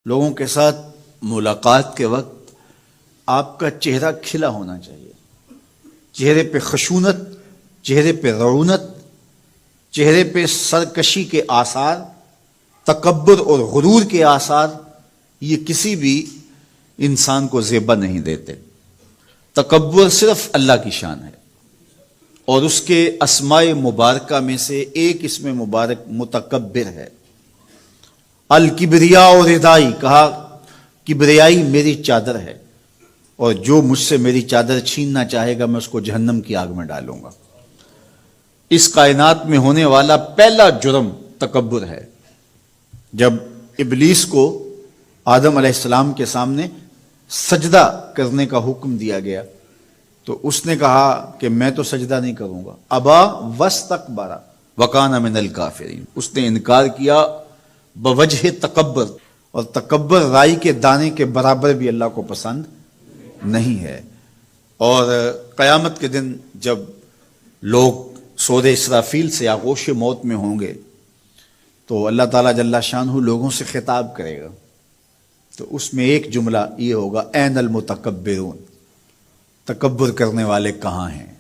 لوگوں کے ساتھ ملاقات کے وقت آپ کا چہرہ کھلا ہونا چاہیے، چہرے پہ خشونت، چہرے پہ رعونت، چہرے پہ سرکشی کے آثار، تکبر اور غرور کے آثار یہ کسی بھی انسان کو زیبا نہیں دیتے۔ تکبر صرف اللہ کی شان ہے، اور اس کے اسماء مبارکہ میں سے ایک اسم مبارک متکبر ہے۔ الکبریاء اور ردائی، کہا کبریائی میری چادر ہے، اور جو مجھ سے میری چادر چھیننا چاہے گا میں اس کو جہنم کی آگ میں ڈالوں گا۔ اس کائنات میں ہونے والا پہلا جرم تکبر ہے۔ جب ابلیس کو آدم علیہ السلام کے سامنے سجدہ کرنے کا حکم دیا گیا تو اس نے کہا کہ میں تو سجدہ نہیں کروں گا۔ ابا واستکبر وکان من الکافرین، اس نے انکار کیا بوجہ تکبر، اور تکبر رائی کے دانے کے برابر بھی اللہ کو پسند نہیں ہے۔ اور قیامت کے دن جب لوگ سور اسرافیل سے آغوش موت میں ہوں گے تو اللہ تعالیٰ جل شانہ لوگوں سے خطاب کرے گا، تو اس میں ایک جملہ یہ ہوگا، این المتکبرون، تکبر کرنے والے کہاں ہیں؟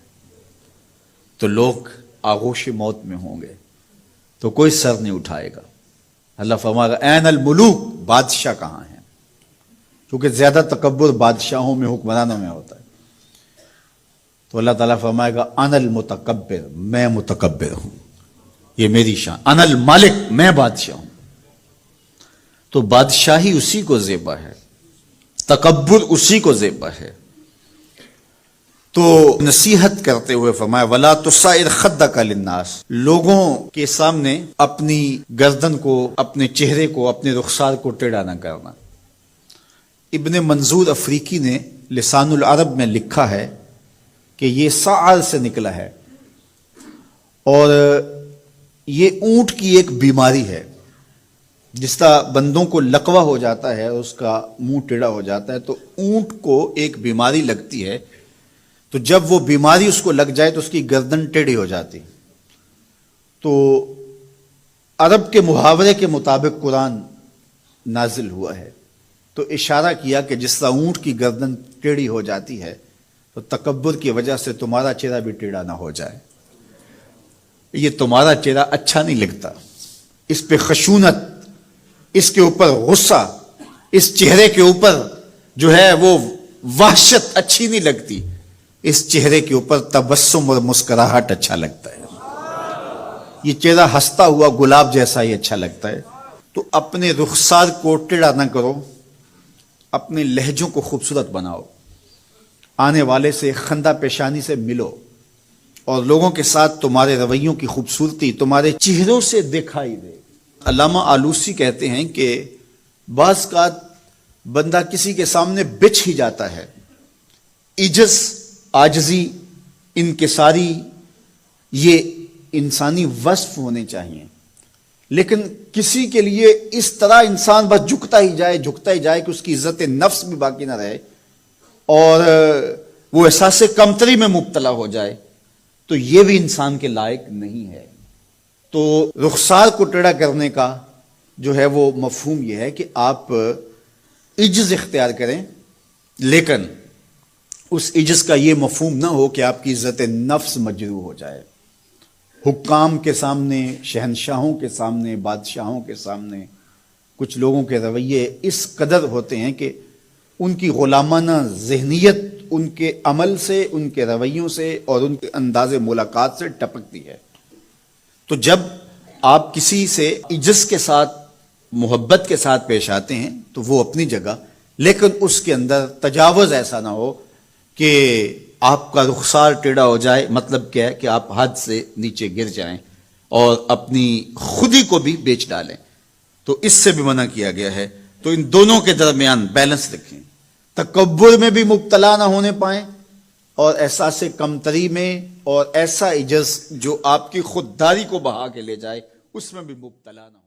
تو لوگ آغوش موت میں ہوں گے تو کوئی سر نہیں اٹھائے گا۔ اللہ فرمائے گا این الملوک، بادشاہ کہاں ہیں؟ کیونکہ زیادہ تکبر بادشاہوں میں، حکمرانوں میں ہوتا ہے۔ تو اللہ تعالیٰ فرمائے گا انا المتکبر، میں متکبر ہوں، یہ میری شان، انا المالک، میں بادشاہ ہوں۔ تو بادشاہی اسی کو زیبا ہے، تکبر اسی کو زیبا ہے۔ تو نصیحت کرتے ہوئے فرمایا وَلَا تُصَعِرْ خَدَّكَ لِلنَّاسِ، لوگوں کے سامنے اپنی گردن کو، اپنے چہرے کو، اپنے رخسار کو ٹیڑھا نہ کرنا۔ ابن منظور افریقی نے لسان العرب میں لکھا ہے کہ یہ سعر سے نکلا ہے، اور یہ اونٹ کی ایک بیماری ہے۔ جس طرح بندوں کو لقوہ ہو جاتا ہے، اس کا منہ ٹیڑھا ہو جاتا ہے، تو اونٹ کو ایک بیماری لگتی ہے، تو جب وہ بیماری اس کو لگ جائے تو اس کی گردن ٹیڑھی ہو جاتی۔ تو عرب کے محاورے کے مطابق قرآن نازل ہوا ہے، تو اشارہ کیا کہ جس طرح اونٹ کی گردن ٹیڑھی ہو جاتی ہے تو تکبر کی وجہ سے تمہارا چہرہ بھی ٹیڑھا نہ ہو جائے۔ یہ تمہارا چہرہ اچھا نہیں لگتا، اس پہ خشونت، اس کے اوپر غصہ، اس چہرے کے اوپر جو ہے وہ وحشت اچھی نہیں لگتی، اس چہرے کے اوپر تبسم اور مسکراہٹ اچھا لگتا ہے۔ یہ چہرہ ہنستا ہوا گلاب جیسا ہی اچھا لگتا ہے۔ تو اپنے رخسار کو ٹیڑھا نہ کرو، اپنے لہجوں کو خوبصورت بناؤ، آنے والے سے خندہ پیشانی سے ملو، اور لوگوں کے ساتھ تمہارے رویوں کی خوبصورتی تمہارے چہروں سے دکھائی دے۔ علامہ آلوسی کہتے ہیں کہ بعض کا بندہ کسی کے سامنے بچ ہی جاتا ہے، عجز، عاجزی، انکساری، یہ انسانی وصف ہونے چاہیے، لیکن کسی کے لیے اس طرح انسان بس جھکتا ہی جائے کہ اس کی عزت نفس بھی باقی نہ رہے اور وہ احساس کمتری میں مبتلا ہو جائے، تو یہ بھی انسان کے لائق نہیں ہے۔ تو رخسار کو ٹیڑھا کرنے کا جو ہے وہ مفہوم یہ ہے کہ آپ عجز اختیار کریں، لیکن اس عجز کا یہ مفہوم نہ ہو کہ آپ کی عزت نفس مجروح ہو جائے۔ حکام کے سامنے، شہنشاہوں کے سامنے، بادشاہوں کے سامنے کچھ لوگوں کے رویے اس قدر ہوتے ہیں کہ ان کی غلامانہ ذہنیت ان کے عمل سے، ان کے رویوں سے اور ان کے انداز ملاقات سے ٹپکتی ہے۔ تو جب آپ کسی سے عجز کے ساتھ، محبت کے ساتھ پیش آتے ہیں تو وہ اپنی جگہ، لیکن اس کے اندر تجاوز ایسا نہ ہو کہ آپ کا رخسار ٹیڑھا ہو جائے۔ مطلب کیا ہے کہ آپ حد سے نیچے گر جائیں اور اپنی خودی کو بھی بیچ ڈالیں، تو اس سے بھی منع کیا گیا ہے۔ تو ان دونوں کے درمیان بیلنس رکھیں، تکبر میں بھی مبتلا نہ ہونے پائیں اور احساس کمتری میں، اور ایسا عجز جو آپ کی خودداری کو بہا کے لے جائے اس میں بھی مبتلا نہ ہو۔